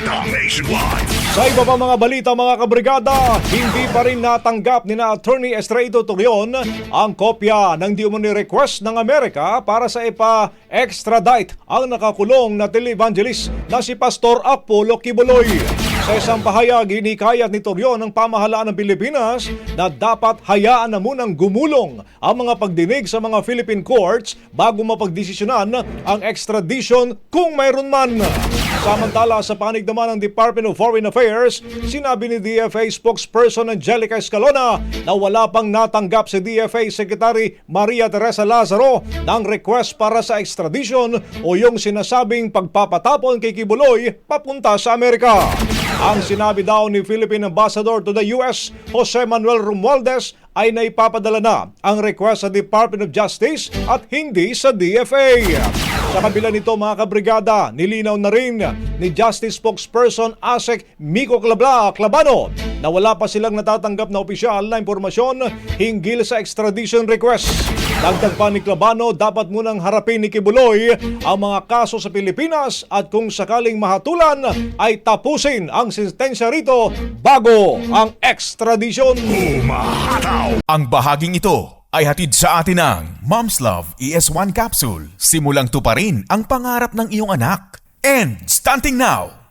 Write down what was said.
balita nationwide. Sa iba pa mga balita mga kabrigada, hindi pa rin natanggap ni na Attorney Estrado Torion ang kopya ng di umani request ng Amerika para sa ipa-extradite ang nakakulong na televangelist na si Pastor Apollo Kibuloy. Sa isang pahayag, hinikayat ni Torion ng pamahalaan ng Pilipinas na dapat hayaan na munang gumulong ang mga pagdinig sa mga Philippine courts bago mapagdesisyonan ang extradition kung mayroon man. Samantala, sa panig naman ng Department of Foreign Affairs, sinabi ni DFA spokesperson Angelica Escalona na wala pang natanggap si DFA Secretary Maria Teresa Lazaro ng request para sa extradition o yung sinasabing pagpapatapon kay Kibuloy papunta sa Amerika. Ang sinabi daw ni Philippine Ambassador to the US, Jose Manuel Romualdez, ay naipapadala na ang request sa Department of Justice at hindi sa DFA. Sa kabila nito mga kabrigada, nilinaw na rin ni Justice Spokesperson ASEC Miko Clabano na wala pa silang natatanggap na opisyal na impormasyon hinggil sa extradition request. Dagdag pa ni Clabano, dapat munang harapin ni Kibuloy ang mga kaso sa Pilipinas at kung sakaling mahatulan ay tapusin ang sentensya rito bago ang extradition. Umahataw! Ang bahaging ito ay hatid sa atin ng Mom's Love ES1 Capsule. Simulang tuparin ang pangarap ng iyong anak. And starting now!